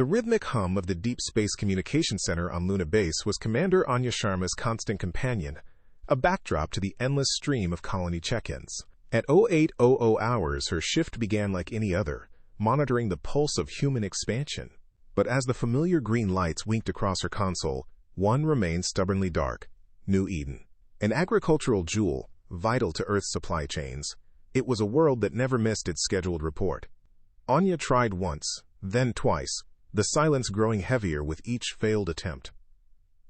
The rhythmic hum of the Deep Space Communication Center on Luna Base was Commander Anya Sharma's constant companion, a backdrop to the endless stream of colony check-ins. At 0800 hours, her shift began like any other, monitoring the pulse of human expansion. But as the familiar green lights winked across her console, one remained stubbornly dark: New Eden. An agricultural jewel, vital to Earth's supply chains, it was a world that never missed its scheduled report. Anya tried once, then twice, the silence growing heavier with each failed attempt.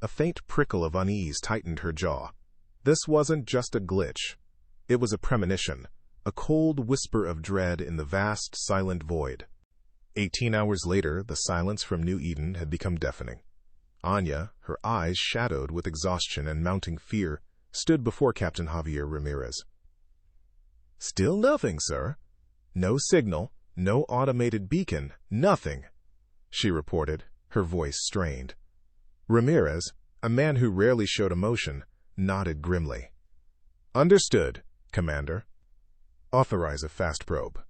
A faint prickle of unease tightened her jaw. This wasn't just a glitch. It was a premonition, a cold whisper of dread in the vast, silent void. 18 hours later, the silence from New Eden had become deafening. Anya, her eyes shadowed with exhaustion and mounting fear, stood before Captain Javier Ramirez. "Still nothing, sir. No signal, no automated beacon, nothing," she reported, her voice strained. Ramirez, a man who rarely showed emotion, nodded grimly. "Understood, Commander. Authorize a fast probe.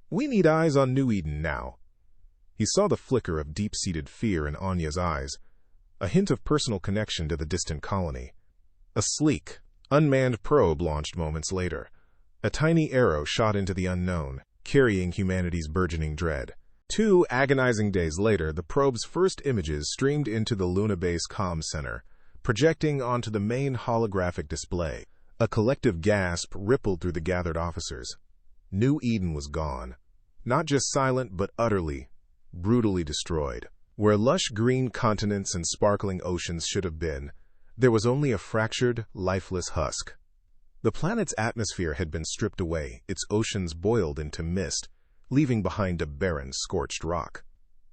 We need eyes on New Eden now." He saw the flicker of deep-seated fear in Anya's eyes, a hint of personal connection to the distant colony. A sleek, unmanned probe launched moments later. A tiny arrow shot into the unknown, carrying humanity's burgeoning dread. 2 agonizing days later, the probe's first images streamed into the Luna Base Comm Center, projecting onto the main holographic display. A collective gasp rippled through the gathered officers. New Eden was gone. Not just silent, but utterly, brutally destroyed. Where lush green continents and sparkling oceans should have been, there was only a fractured, lifeless husk. The planet's atmosphere had been stripped away, its oceans boiled into mist, leaving behind a barren, scorched rock.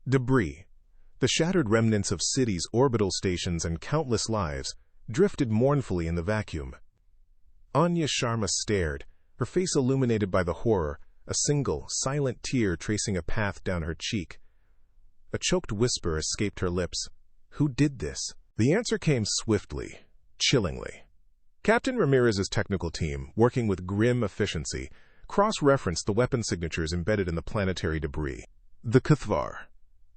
Debris, the shattered remnants of cities, orbital stations, and countless lives, drifted mournfully in the vacuum. Anya Sharma stared, her face illuminated by the horror, a single, silent tear tracing a path down her cheek. A choked whisper escaped her lips. Who did this? The answer came swiftly, chillingly. Captain Ramirez's technical team, working with grim efficiency, cross-referenced the weapon signatures embedded in the planetary debris. The Kthvar.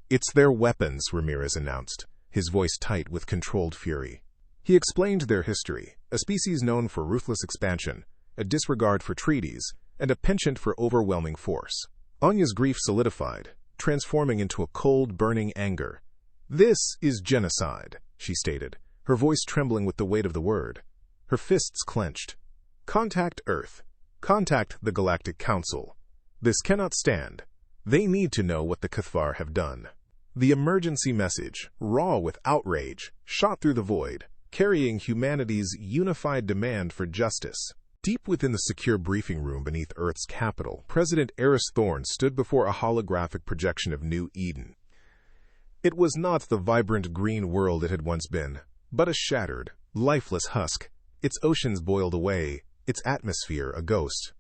"It's their weapons," Ramirez announced, his voice tight with controlled fury. He explained their history, a species known for ruthless expansion, a disregard for treaties, and a penchant for overwhelming force. Anya's grief solidified, transforming into a cold, burning anger. "This is genocide," she stated, her voice trembling with the weight of the word. Her fists clenched. "Contact Earth. Contact the Galactic Council. This cannot stand. They need to know what the Kthvar have done." The emergency message, raw with outrage, shot through the void, carrying humanity's unified demand for justice. Deep within the secure briefing room beneath Earth's capital, President Aris Thorne stood before a holographic projection of New Eden. It was not the vibrant green world it had once been, but a shattered, lifeless husk, its oceans boiled away, its atmosphere a ghost.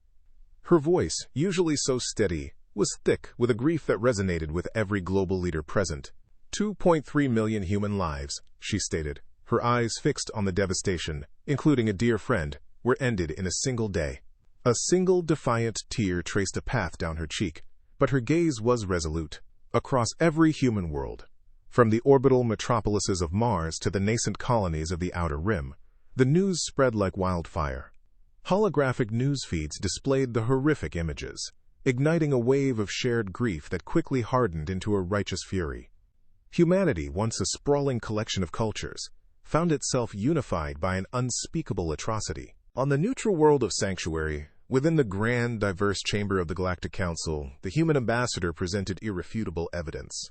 Her voice, usually so steady, was thick with a grief that resonated with every global leader present. 2.3 million human lives, she stated, her eyes fixed on the devastation, including a dear friend, were ended in a single day. A single defiant tear traced a path down her cheek, but her gaze was resolute. Across every human world, from the orbital metropolises of Mars to the nascent colonies of the Outer Rim, the news spread like wildfire. Holographic news feeds displayed the horrific images, igniting a wave of shared grief that quickly hardened into a righteous fury. Humanity, once a sprawling collection of cultures, found itself unified by an unspeakable atrocity. On the neutral world of Sanctuary, within the grand, diverse chamber of the Galactic Council, the human ambassador presented irrefutable evidence.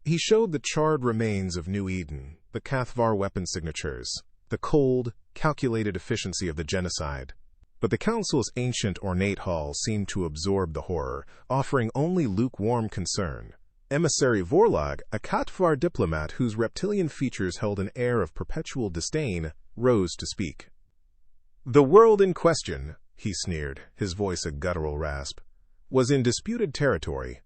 He showed the charred remains of New Eden, the Kthvar weapon signatures, the cold, calculated efficiency of the genocide. But the Council's ancient, ornate hall seemed to absorb the horror, offering only lukewarm concern. Emissary Vorlog, a Kthvar diplomat whose reptilian features held an air of perpetual disdain, rose to speak. "The world in question," he sneered, his voice a guttural rasp, "was in disputed territory.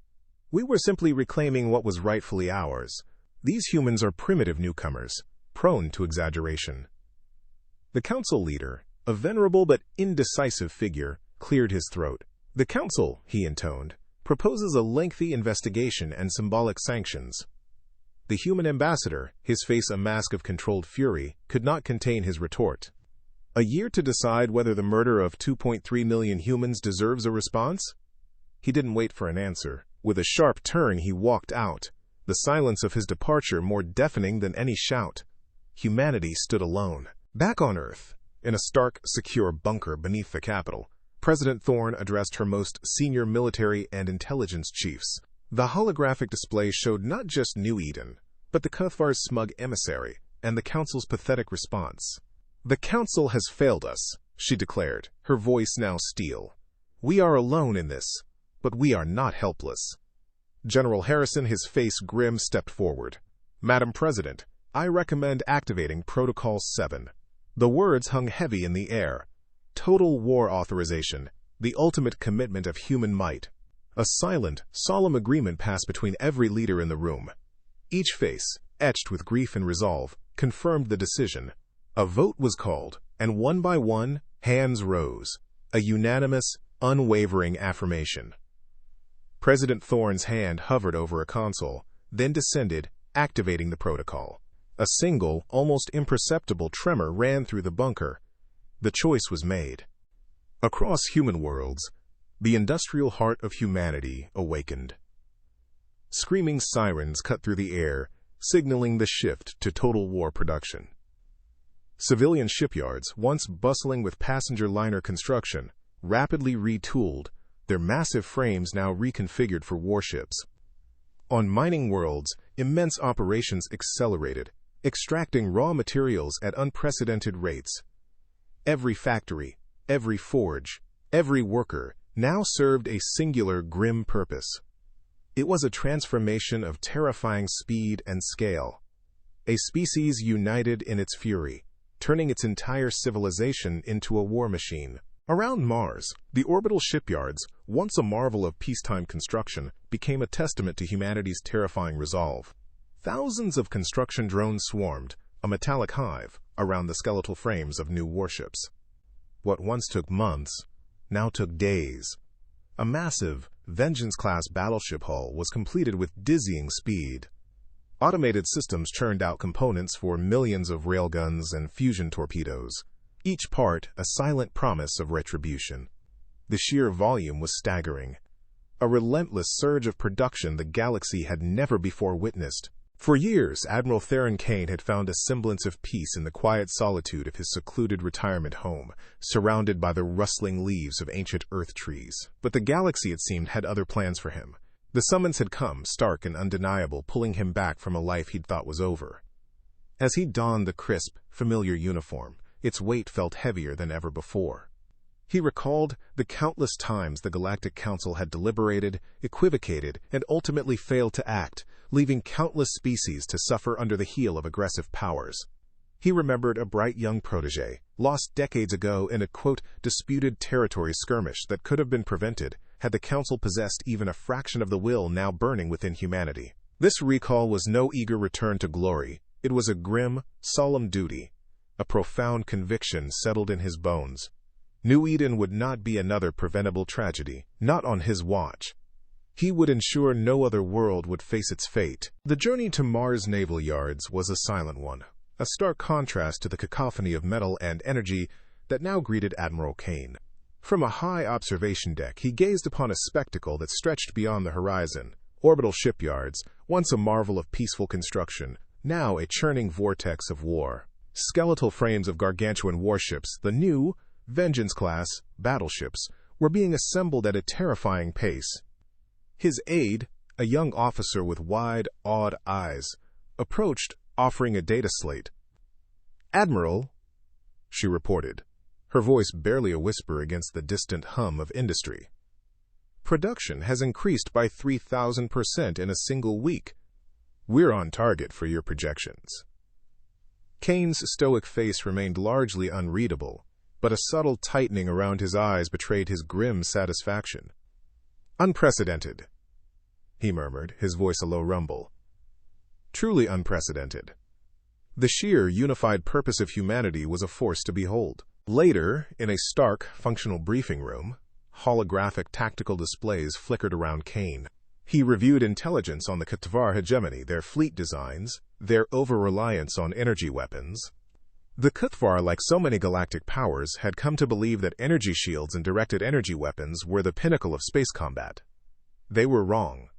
We were simply reclaiming what was rightfully ours. These humans are primitive newcomers, prone to exaggeration." The Council leader, a venerable but indecisive figure, cleared his throat. "The Council," he intoned, "proposes a lengthy investigation and symbolic sanctions. The human ambassador, his face a mask of controlled fury, could not contain his retort. A year to decide whether the murder of 2.3 million humans deserves a response? He didn't wait for an answer. With a sharp turn, he walked out, the silence of his departure more deafening than any shout. Humanity stood alone. Back on Earth, in a stark, secure bunker beneath the capital, President Thorne addressed her most senior military and intelligence chiefs. The holographic display showed not just New Eden, but the Kthvar's smug emissary, and the Council's pathetic response. "The Council has failed us," she declared, her voice now steel. "We are alone in this, but we are not helpless." General Harrison, his face grim, stepped forward. "Madam President, I recommend activating Protocol 7. The words hung heavy in the air. Total war authorization, the ultimate commitment of human might. A silent, solemn agreement passed between every leader in the room. Each face, etched with grief and resolve, confirmed the decision. A vote was called, and one by one, hands rose. A unanimous, unwavering affirmation. President Thorne's hand hovered over a console, then descended, activating the protocol. A single, almost imperceptible tremor ran through the bunker. The choice was made. Across human worlds, the industrial heart of humanity awakened. Screaming sirens cut through the air, signaling the shift to total war production. Civilian shipyards, once bustling with passenger liner construction, rapidly retooled, their massive frames now reconfigured for warships. On mining worlds, immense operations accelerated, extracting raw materials at unprecedented rates. Every factory, every forge, every worker now served a singular grim purpose. It was a transformation of terrifying speed and scale. A species united in its fury, turning its entire civilization into a war machine. Around Mars, the orbital shipyards, once a marvel of peacetime construction, became a testament to humanity's terrifying resolve. Thousands of construction drones swarmed, a metallic hive, around the skeletal frames of new warships. What once took months, now took days. A massive, Vengeance-class battleship hull was completed with dizzying speed. Automated systems churned out components for millions of railguns and fusion torpedoes, each part a silent promise of retribution. The sheer volume was staggering. A relentless surge of production the galaxy had never before witnessed. For years, Admiral Theron Kane had found a semblance of peace in the quiet solitude of his secluded retirement home, surrounded by the rustling leaves of ancient earth trees. But the galaxy, it seemed, had other plans for him. The summons had come, stark and undeniable, pulling him back from a life he'd thought was over. As he donned the crisp, familiar uniform, its weight felt heavier than ever before. He recalled the countless times the Galactic Council had deliberated, equivocated, and ultimately failed to act, leaving countless species to suffer under the heel of aggressive powers. He remembered a bright young protege, lost decades ago in a, quote, disputed territory skirmish that could have been prevented had the Council possessed even a fraction of the will now burning within humanity. This recall was no eager return to glory. It was a grim, solemn duty. A profound conviction settled in his bones. New Eden would not be another preventable tragedy, not on his watch. He would ensure no other world would face its fate. The journey to Mars naval yards was a silent one, a stark contrast to the cacophony of metal and energy that now greeted Admiral Kane. From a high observation deck, he gazed upon a spectacle that stretched beyond the horizon. Orbital shipyards, once a marvel of peaceful construction, now a churning vortex of war. Skeletal frames of gargantuan warships, the new Vengeance-class battleships, were being assembled at a terrifying pace. His aide, a young officer with wide, awed eyes, approached, offering a data slate. "Admiral," she reported, her voice barely a whisper against the distant hum of industry. "Production has increased by 3,000% in a single week. We're on target for your projections." Kane's stoic face remained largely unreadable, but a subtle tightening around his eyes betrayed his grim satisfaction. "Unprecedented," he murmured, his voice a low rumble. "Truly unprecedented." The sheer, unified purpose of humanity was a force to behold. Later, in a stark, functional briefing room, holographic tactical displays flickered around Kane. He reviewed intelligence on the Kthvar Hegemony, their fleet designs, their over-reliance on energy weapons. The Kthvar, like so many galactic powers, had come to believe that energy shields and directed energy weapons were the pinnacle of space combat. They were wrong.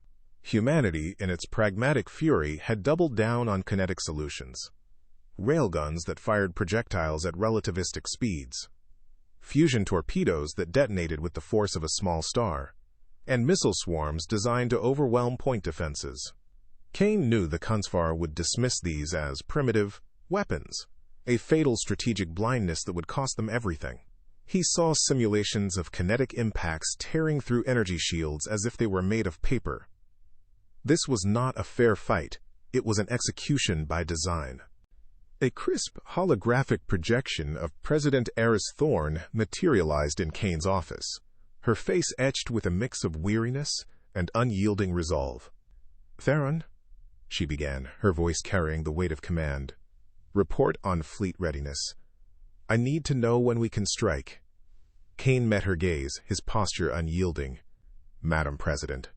Humanity, in its pragmatic fury, had doubled down on kinetic solutions. Railguns that fired projectiles at relativistic speeds, fusion torpedoes that detonated with the force of a small star, and missile swarms designed to overwhelm point defenses. Kane knew the Kthvar would dismiss these as primitive weapons, a fatal strategic blindness that would cost them everything. He saw simulations of kinetic impacts tearing through energy shields as if they were made of paper. This was not a fair fight, it was an execution by design. A crisp, holographic projection of President Aris Thorne materialized in Kane's office, her face etched with a mix of weariness and unyielding resolve. "Theron," she began, her voice carrying the weight of command. "Report on fleet readiness. I need to know when we can strike." Kane met her gaze, his posture unyielding. "Madam President,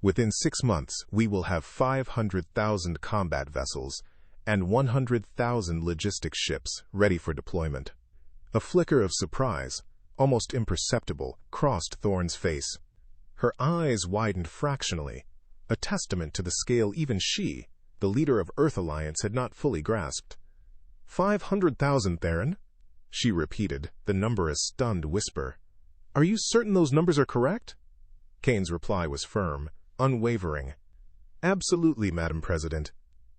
within 6 months we will have 500,000 combat vessels and 100,000 logistics ships ready for deployment." A flicker of surprise, almost imperceptible, crossed Thorne's face. Her eyes widened fractionally, a testament to the scale even she, the leader of Earth Alliance, had not fully grasped. 500,000, Theron?" she repeated, the number a stunned whisper. "Are you certain those numbers are correct?" Kane's reply was firm, unwavering. "Absolutely, Madam President.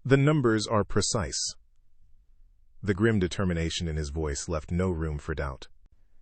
The numbers are precise." The grim determination in his voice left no room for doubt.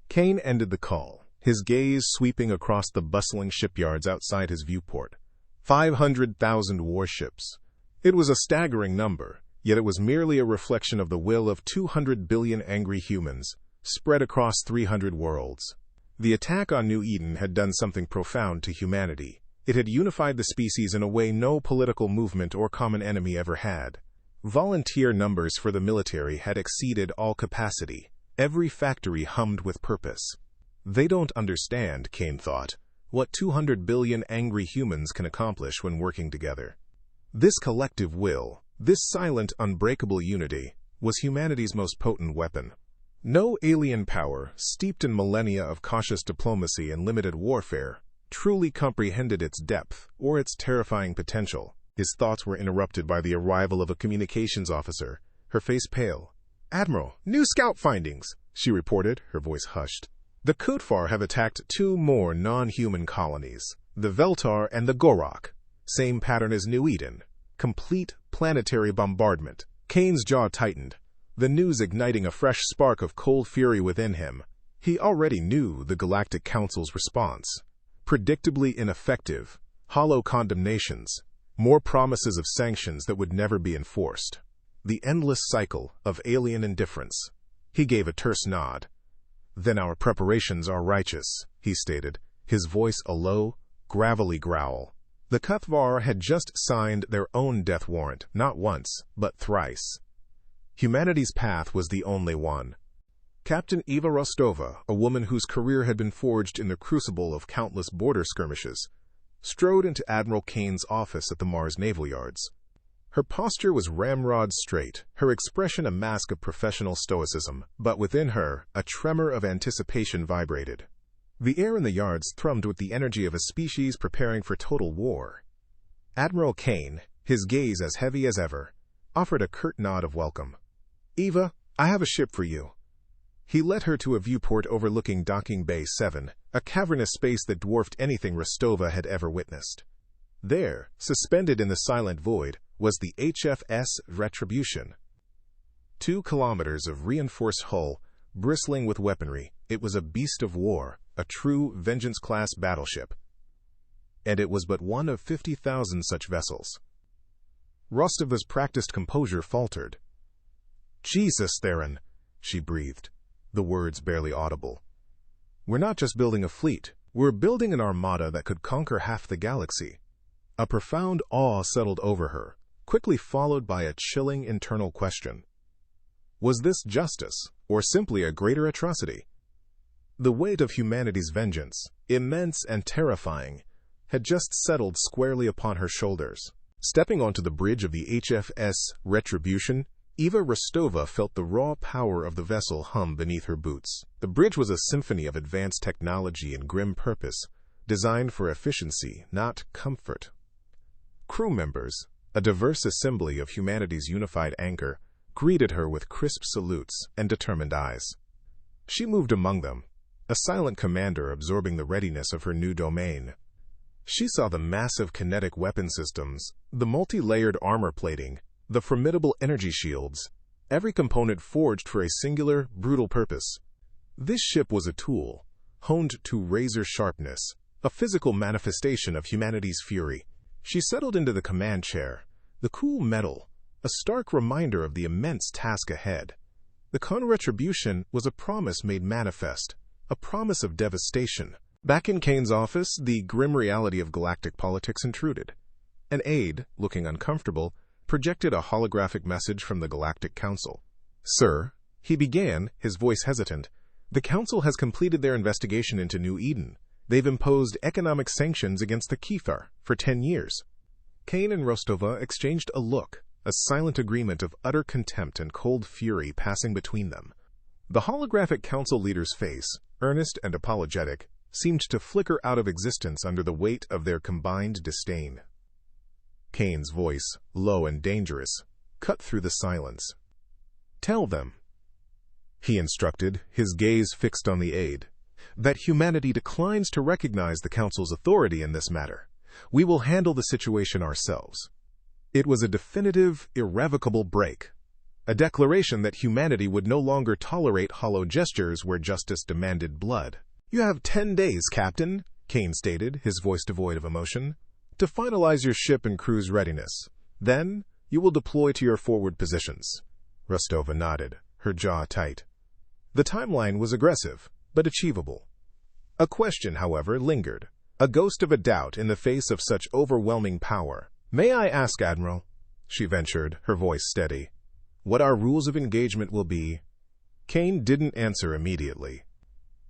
Kane ended the call, his gaze sweeping across the bustling shipyards outside his viewport. 500,000 warships. It was a staggering number, yet it was merely a reflection of the will of 200 billion angry humans, spread across 300 worlds. The attack on New Eden had done something profound to humanity. It had unified the species in a way no political movement or common enemy ever had. Volunteer numbers for the military had exceeded all capacity. Every factory hummed with purpose. They don't understand, Kane thought, what 200 billion angry humans can accomplish when working together. This collective will, this silent, unbreakable unity, was humanity's most potent weapon. No alien power, steeped in millennia of cautious diplomacy and limited warfare, truly comprehended its depth or its terrifying potential. His thoughts were interrupted by the arrival of a communications officer, her face pale. "Admiral, new scout findings," she reported, her voice hushed. "The Kthvar have attacked 2 more non-human colonies, the Veltar and the Gorok. Same pattern as New Eden. Complete planetary bombardment." Kane's jaw tightened, the news igniting a fresh spark of cold fury within him. He already knew the Galactic Council's response. Predictably ineffective, hollow condemnations, more promises of sanctions that would never be enforced. The endless cycle of alien indifference. He gave a terse nod. "Then our preparations are righteous," he stated, his voice a low, gravelly growl. The Kthvar had just signed their own death warrant, not once, but thrice. Humanity's path was the only one. Captain Eva Rostova, a woman whose career had been forged in the crucible of countless border skirmishes, strode into Admiral Kane's office at the Mars Naval Yards. Her posture was ramrod straight, her expression a mask of professional stoicism, but within her, a tremor of anticipation vibrated. The air in the yards thrummed with the energy of a species preparing for total war. Admiral Kane, his gaze as heavy as ever, offered a curt nod of welcome. "Eva, I have a ship for you." He led her to a viewport overlooking Docking Bay 7, a cavernous space that dwarfed anything Rostova had ever witnessed. There, suspended in the silent void, was the HFS Retribution. 2 kilometers of reinforced hull, bristling with weaponry, it was a beast of war, a true Vengeance-class battleship. And it was but one of 50,000 such vessels. Rostova's practiced composure faltered. "Jesus, Theron," she breathed, the words barely audible. "We're not just building a fleet, we're building an armada that could conquer half the galaxy." A profound awe settled over her, quickly followed by a chilling internal question. Was this justice, or simply a greater atrocity? The weight of humanity's vengeance, immense and terrifying, had just settled squarely upon her shoulders. Stepping onto the bridge of the HFS Retribution, Eva Rostova felt the raw power of the vessel hum beneath her boots. The bridge was a symphony of advanced technology and grim purpose, designed for efficiency, not comfort. Crew members, a diverse assembly of humanity's unified anchor, greeted her with crisp salutes and determined eyes. She moved among them, a silent commander absorbing the readiness of her new domain. She saw the massive kinetic weapon systems, the multi-layered armor plating, the formidable energy shields, every component forged for a singular, brutal purpose. This ship was a tool, honed to razor sharpness, a physical manifestation of humanity's fury. She settled into the command chair, the cool metal, a stark reminder of the immense task ahead. The Retribution was a promise made manifest, a promise of devastation. Back in Kane's office, the grim reality of galactic politics intruded. An aide, looking uncomfortable, projected a holographic message from the Galactic Council. "Sir," he began, his voice hesitant, "the Council has completed their investigation into New Eden. They've imposed economic sanctions against the Kthvar for 10 years. Kane and Rostova exchanged a look, a silent agreement of utter contempt and cold fury passing between them. The holographic council leader's face, earnest and apologetic, seemed to flicker out of existence under the weight of their combined disdain. Kane's voice, low and dangerous, cut through the silence. "Tell them," he instructed, his gaze fixed on the aide, "that humanity declines to recognize the Council's authority in this matter. We will handle the situation ourselves." It was a definitive, irrevocable break, a declaration that humanity would no longer tolerate hollow gestures where justice demanded blood. "You have 10 days, Captain," Kane stated, his voice devoid of emotion, "to finalize your ship and crew's readiness. Then, you will deploy to your forward positions." Rostova nodded, her jaw tight. The timeline was aggressive, but achievable. A question, however, lingered, a ghost of a doubt in the face of such overwhelming power. "May I ask, Admiral," she ventured, her voice steady, "what our rules of engagement will be?" Kane didn't answer immediately.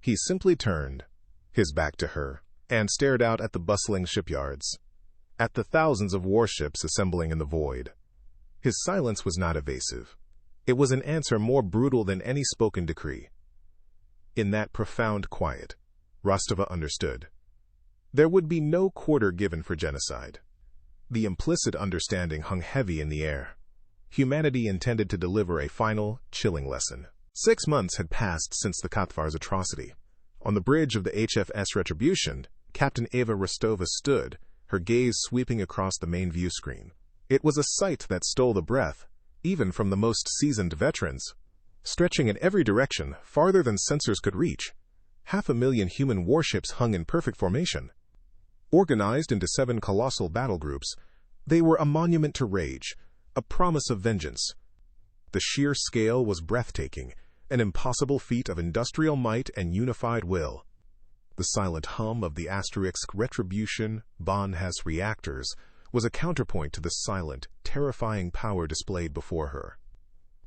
He simply turned, his back to her, and stared out at the bustling shipyards, at the thousands of warships assembling in the void. His silence was not evasive. It was an answer more brutal than any spoken decree. In that profound quiet, Rostova understood. There would be no quarter given for genocide. The implicit understanding hung heavy in the air. Humanity intended to deliver a final, chilling lesson. 6 months had passed since the Kthvar's atrocity. On the bridge of the HFS Retribution, Captain Eva Rostova stood, her gaze sweeping across the main view screen. It was a sight that stole the breath, even from the most seasoned veterans. Stretching in every direction, farther than sensors could reach, 500,000 human warships hung in perfect formation. Organized into 7 colossal battle groups, they were a monument to rage, a promise of vengeance. The sheer scale was breathtaking, an impossible feat of industrial might and unified will. The silent hum of the asterisk Retribution Bonhas reactors was a counterpoint to the silent, terrifying power displayed before her.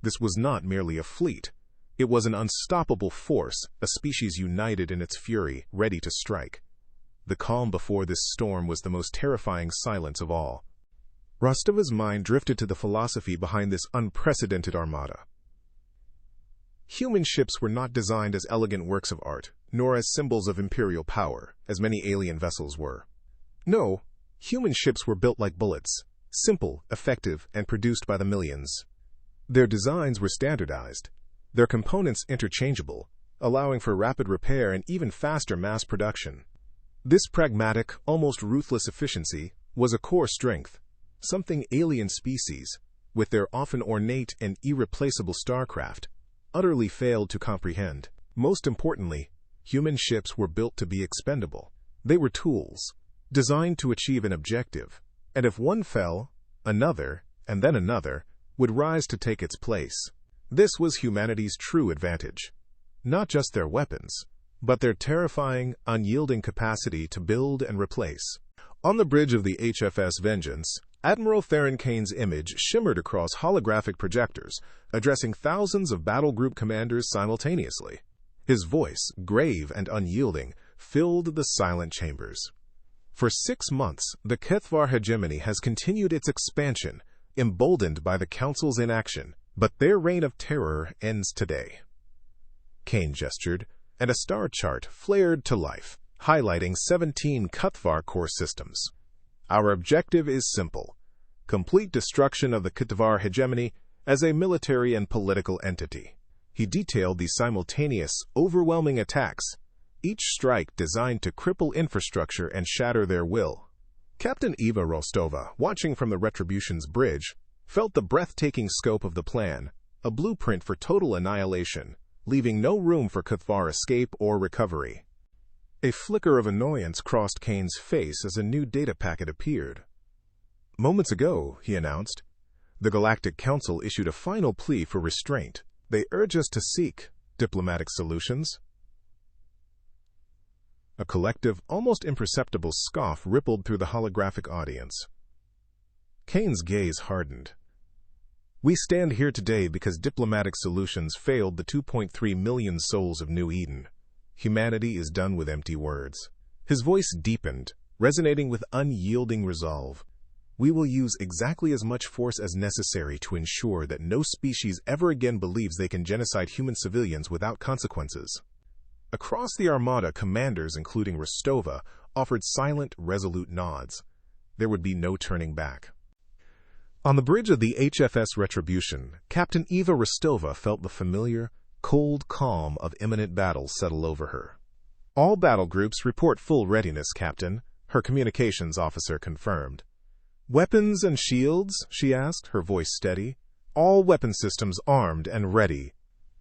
This was not merely a fleet. It was an unstoppable force, a species united in its fury, ready to strike. The calm before this storm was the most terrifying silence of all. Rostova's mind drifted to the philosophy behind this unprecedented armada. Human ships were not designed as elegant works of art, nor as symbols of imperial power, as many alien vessels were. No, human ships were built like bullets, simple, effective, and produced by the millions. Their designs were standardized, their components interchangeable, allowing for rapid repair and even faster mass production. This pragmatic, almost ruthless efficiency was a core strength, something alien species, with their often ornate and irreplaceable starcraft, utterly failed to comprehend. Most importantly, human ships were built to be expendable. They were tools, designed to achieve an objective, and if one fell, another, and then another, would rise to take its place. This was humanity's true advantage. Not just their weapons, but their terrifying, unyielding capacity to build and replace. On the bridge of the HFS Vengeance, Admiral Theron Kane's image shimmered across holographic projectors, addressing thousands of battle group commanders simultaneously. His voice, grave and unyielding, filled the silent chambers. For 6 months, the Kthvar Hegemony has continued its expansion, emboldened by the Council's inaction, but their reign of terror ends today. Kane gestured, and a star chart flared to life, highlighting 17 Kthvar core systems. Our objective is simple: complete destruction of the Kthvar Hegemony as a military and political entity. He detailed the simultaneous, overwhelming attacks, each strike designed to cripple infrastructure and shatter their will. Captain Eva Rostova, watching from the Retribution's bridge, felt the breathtaking scope of the plan, a blueprint for total annihilation, leaving no room for Kthvar escape or recovery. A flicker of annoyance crossed Kane's face as a new data packet appeared. "Moments ago," he announced, "the Galactic Council issued a final plea for restraint. They urge us to seek diplomatic solutions." A collective, almost imperceptible scoff rippled through the holographic audience. Kane's gaze hardened. "We stand here today because diplomatic solutions failed the 2.3 million souls of New Eden. Humanity is done with empty words." His voice deepened, resonating with unyielding resolve. "We will use exactly as much force as necessary to ensure that no species ever again believes they can genocide human civilians without consequences." Across the Armada, commanders, including Rostova, offered silent, resolute nods. There would be no turning back. On the bridge of the HFS Retribution, Captain Eva Rostova felt the familiar, cold calm of imminent battle settle over her. "All battle groups report full readiness, Captain," her communications officer confirmed. "Weapons and shields?" she asked, her voice steady. "All weapon systems armed and ready."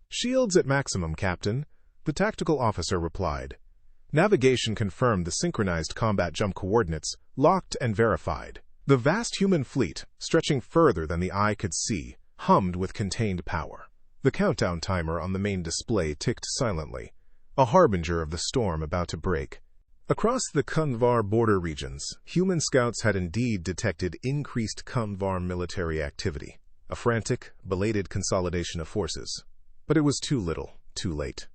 "Shields at maximum, Captain," the tactical officer replied. Navigation confirmed the synchronized combat jump coordinates, locked and verified. The vast human fleet, stretching further than the eye could see, hummed with contained power. The countdown timer on the main display ticked silently, a harbinger of the storm about to break. Across the Kthvar border regions, human scouts had indeed detected increased Kthvar military activity, a frantic, belated consolidation of forces. But it was too little, too late.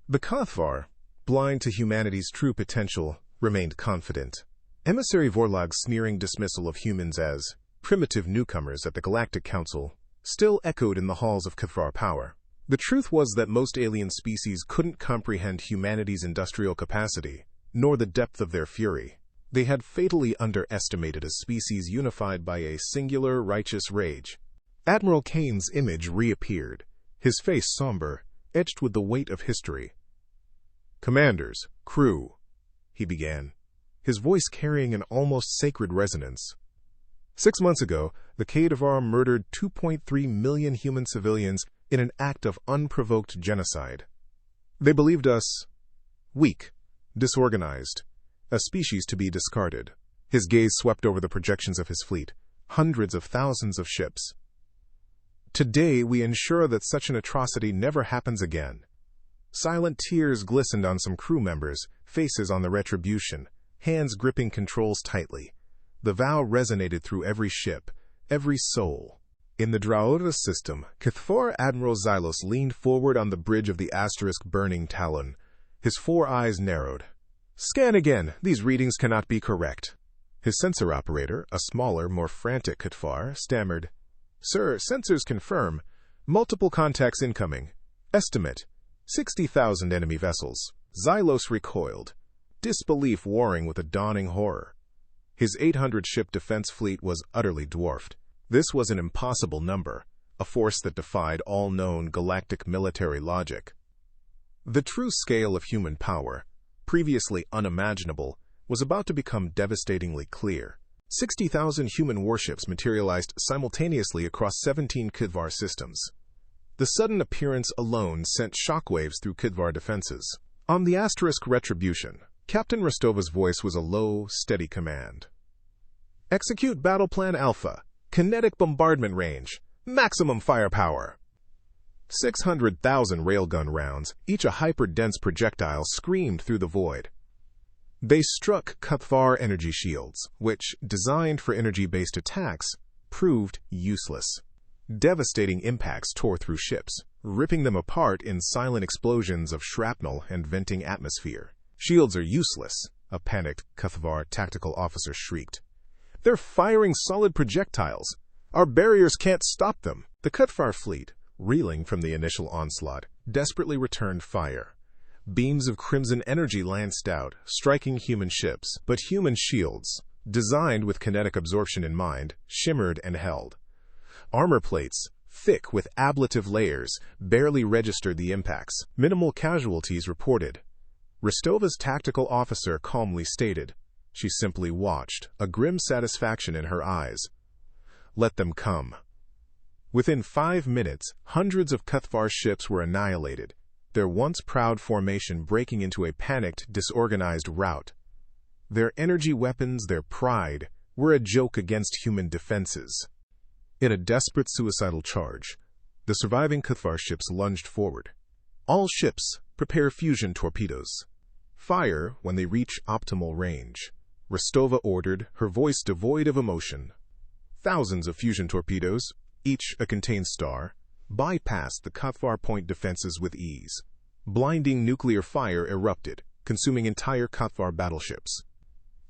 The Kthvar, blind to humanity's true potential, remained confident. Emissary Vorlag's sneering dismissal of humans as primitive newcomers at the Galactic Council still echoed in the halls of Kthvar power. The truth was that most alien species couldn't comprehend humanity's industrial capacity, nor the depth of their fury. They had fatally underestimated a species unified by a singular righteous rage. Admiral Kane's image reappeared, his face somber, etched with the weight of history. "Commanders, crew," he began, his voice carrying an almost sacred resonance. 6 months ago, the Kthvar murdered 2.3 million human civilians in an act of unprovoked genocide. They believed us weak, disorganized, a species to be discarded. His gaze swept over the projections of his fleet, hundreds of thousands of ships. "Today we ensure that such an atrocity never happens again." Silent tears glistened on some crew members, faces on the Retribution, hands gripping controls tightly. The vow resonated through every ship, every soul. In the Draura system, Kthvar Admiral Xylos leaned forward on the bridge of the asterisk-burning Talon. His 4 eyes narrowed. "Scan again. These readings cannot be correct." His sensor operator, a smaller, more frantic Kthvar, stammered, "Sir, sensors confirm. Multiple contacts incoming. Estimate, 60,000 enemy vessels." Xylos recoiled, disbelief warring with a dawning horror. His 800-ship defense fleet was utterly dwarfed. This was an impossible number, a force that defied all known galactic military logic. The true scale of human power, previously unimaginable, was about to become devastatingly clear. 60,000 human warships materialized simultaneously across 17 Kthvar systems. The sudden appearance alone sent shockwaves through Kthvar defenses. On the asterisk Retribution, Captain Rostova's voice was a low, steady command. "Execute Battle Plan Alpha. Kinetic bombardment range. Maximum firepower." 600,000 railgun rounds, each a hyper-dense projectile, screamed through the void. They struck Kthvar energy shields, which, designed for energy-based attacks, proved useless. Devastating impacts tore through ships, ripping them apart in silent explosions of shrapnel and venting atmosphere. "Shields are useless," a panicked Kthvar tactical officer shrieked. "They're firing solid projectiles! Our barriers can't stop them!" The Kthvar fleet, reeling from the initial onslaught, desperately returned fire. Beams of crimson energy lanced out, striking human ships, but human shields, designed with kinetic absorption in mind, shimmered and held. Armor plates, thick with ablative layers, barely registered the impacts. Minimal casualties reported. Rostova's tactical officer calmly stated. She simply watched, a grim satisfaction in her eyes. Let them come. Within 5 minutes, hundreds of Kthvar ships were annihilated, their once proud formation breaking into a panicked, disorganized rout. Their energy weapons, their pride, were a joke against human defenses. In a desperate suicidal charge, the surviving Kthvar ships lunged forward. All ships, prepare fusion torpedoes. Fire when they reach optimal range, Rostova ordered, her voice devoid of emotion. Thousands of fusion torpedoes, each a contained star, bypassed the Kthvar point defenses with ease. Blinding nuclear fire erupted, consuming entire Kthvar battleships.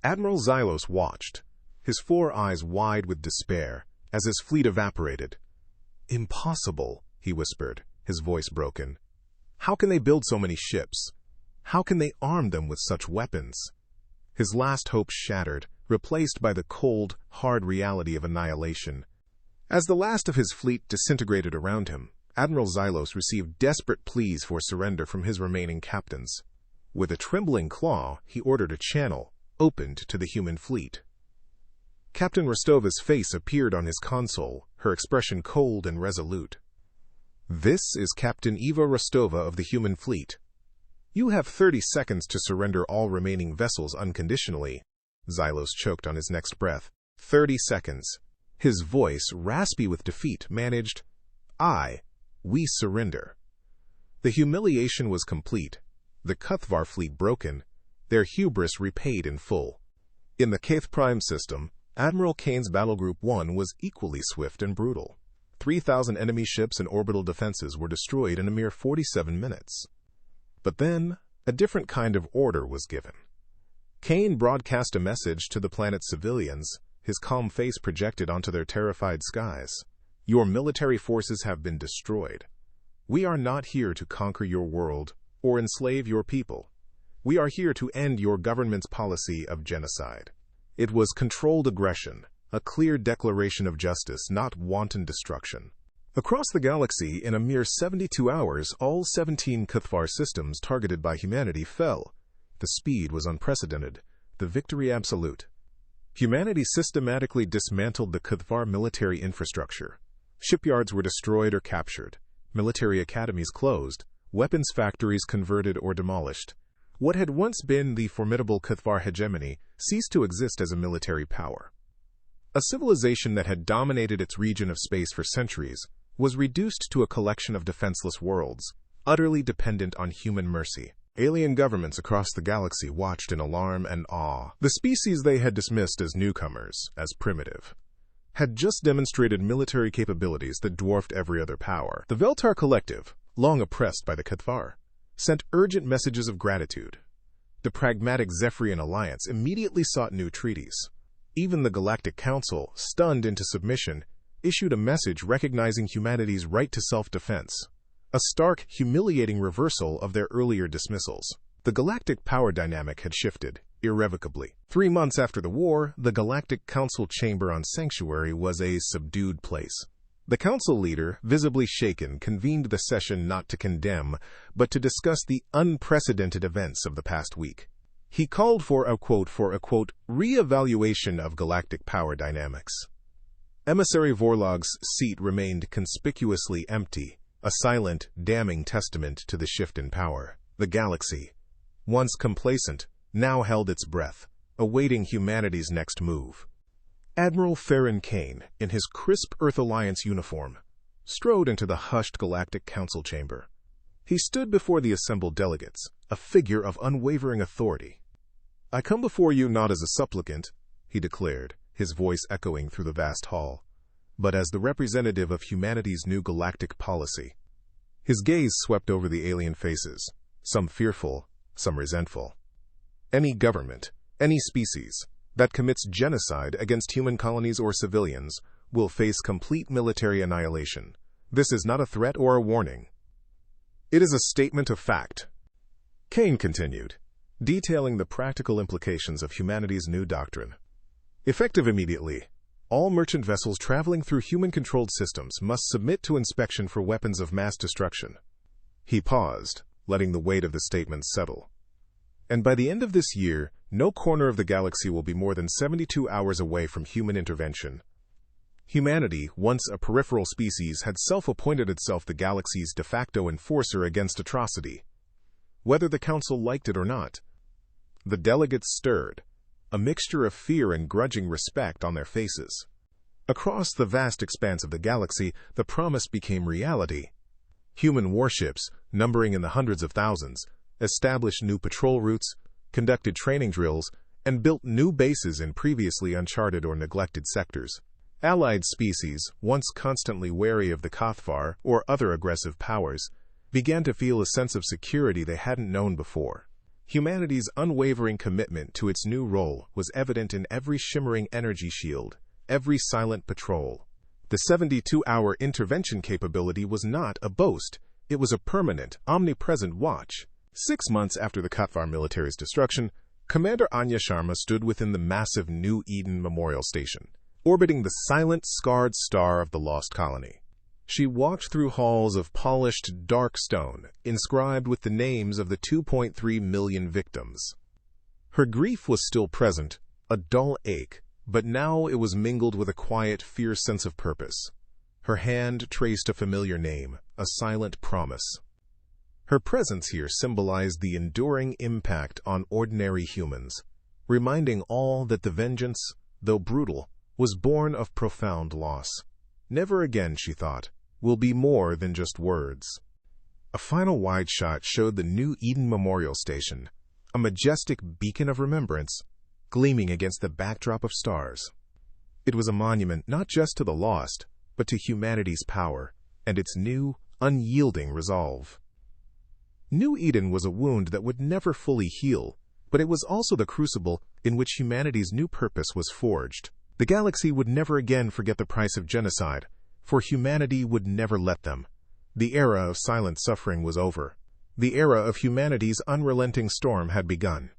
Admiral Xylos watched, his 4 eyes wide with despair, as his fleet evaporated. "Impossible," he whispered, his voice broken. "How can they build so many ships? How can they arm them with such weapons?" His last hope shattered, replaced by the cold, hard reality of annihilation. As the last of his fleet disintegrated around him, Admiral Xylos received desperate pleas for surrender from his remaining captains. With a trembling claw, he ordered a channel, opened to the human fleet. Captain Rostova's face appeared on his console, her expression cold and resolute. "This is Captain Eva Rostova of the human fleet. You have 30 seconds to surrender all remaining vessels unconditionally." Xylos choked on his next breath. 30 seconds. His voice, raspy with defeat, managed, "We surrender." The humiliation was complete. The Kthvar fleet broken, their hubris repaid in full. In the Kth Prime system, Admiral Kane's Battle Group 1 was equally swift and brutal. 3,000 enemy ships and orbital defenses were destroyed in a mere 47 minutes. But then, a different kind of order was given. Kane broadcast a message to the planet's civilians, his calm face projected onto their terrified skies. "Your military forces have been destroyed. We are not here to conquer your world or enslave your people. We are here to end your government's policy of genocide." It was controlled aggression, a clear declaration of justice, not wanton destruction. Across the galaxy, in a mere 72 hours, all 17 Kthvar systems targeted by humanity fell. The speed was unprecedented, the victory absolute. Humanity systematically dismantled the Kthvar military infrastructure. Shipyards were destroyed or captured, military academies closed, weapons factories converted or demolished. What had once been the formidable Kthvar hegemony ceased to exist as a military power. A civilization that had dominated its region of space for centuries was reduced to a collection of defenseless worlds, utterly dependent on human mercy. Alien governments across the galaxy watched in alarm and awe. The species they had dismissed as newcomers, as primitive, had just demonstrated military capabilities that dwarfed every other power. The Veltar Collective, long oppressed by the Kthvar, sent urgent messages of gratitude. The pragmatic Zephyrian alliance immediately sought new treaties. Even the Galactic Council, stunned into submission, issued a message recognizing humanity's right to self-defense, a stark, humiliating reversal of their earlier dismissals. The galactic power dynamic had shifted, irrevocably. 3 months after the war, the Galactic Council chamber on Sanctuary was a subdued place. The council leader, visibly shaken, convened the session not to condemn, but to discuss the unprecedented events of the past week. He called for a re-evaluation of galactic power dynamics. Emissary Vorlog's seat remained conspicuously empty, a silent, damning testament to the shift in power. The galaxy, once complacent, now held its breath, awaiting humanity's next move. Admiral Theron Kane, in his crisp Earth Alliance uniform, strode into the hushed Galactic Council chamber. He stood before the assembled delegates, a figure of unwavering authority. "I come before you not as a supplicant," he declared, his voice echoing through the vast hall, "but as the representative of humanity's new galactic policy." His gaze swept over the alien faces, some fearful, some resentful. Any government, any species, that commits genocide against human colonies or civilians will face complete military annihilation. This is not a threat or a warning. It is a statement of fact. Kane continued, detailing the practical implications of humanity's new doctrine. Effective immediately, all merchant vessels traveling through human-controlled systems must submit to inspection for weapons of mass destruction. He paused, letting the weight of the statement settle. And by the end of this year, no corner of the galaxy will be more than 72 hours away from human intervention. Humanity, once a peripheral species, had self-appointed itself the galaxy's de facto enforcer against atrocity. Whether the Council liked it or not, the delegates stirred, a mixture of fear and grudging respect on their faces. Across the vast expanse of the galaxy, the promise became reality. Human warships, numbering in the hundreds of thousands, established new patrol routes, conducted training drills, and built new bases in previously uncharted or neglected sectors. Allied species, once constantly wary of the Kthvar or other aggressive powers, began to feel a sense of security they hadn't known before. Humanity's unwavering commitment to its new role was evident in every shimmering energy shield, every silent patrol. The 72-hour intervention capability was not a boast. It was a permanent, omnipresent watch. 6 months after the Kthvar military's destruction, Commander Anya Sharma stood within the massive New Eden Memorial Station, orbiting the silent, scarred star of the lost colony. She walked through halls of polished, dark stone, inscribed with the names of the 2.3 million victims. Her grief was still present, a dull ache, but now it was mingled with a quiet, fierce sense of purpose. Her hand traced a familiar name, a silent promise. Her presence here symbolized the enduring impact on ordinary humans, reminding all that the vengeance, though brutal, was born of profound loss. Never again, she thought, will be more than just words. A final wide shot showed the New Eden Memorial Station, a majestic beacon of remembrance, gleaming against the backdrop of stars. It was a monument not just to the lost, but to humanity's power and its new, unyielding resolve. New Eden was a wound that would never fully heal, but it was also the crucible in which humanity's new purpose was forged. The galaxy would never again forget the price of genocide, for humanity would never let them. The era of silent suffering was over. The era of humanity's unrelenting storm had begun.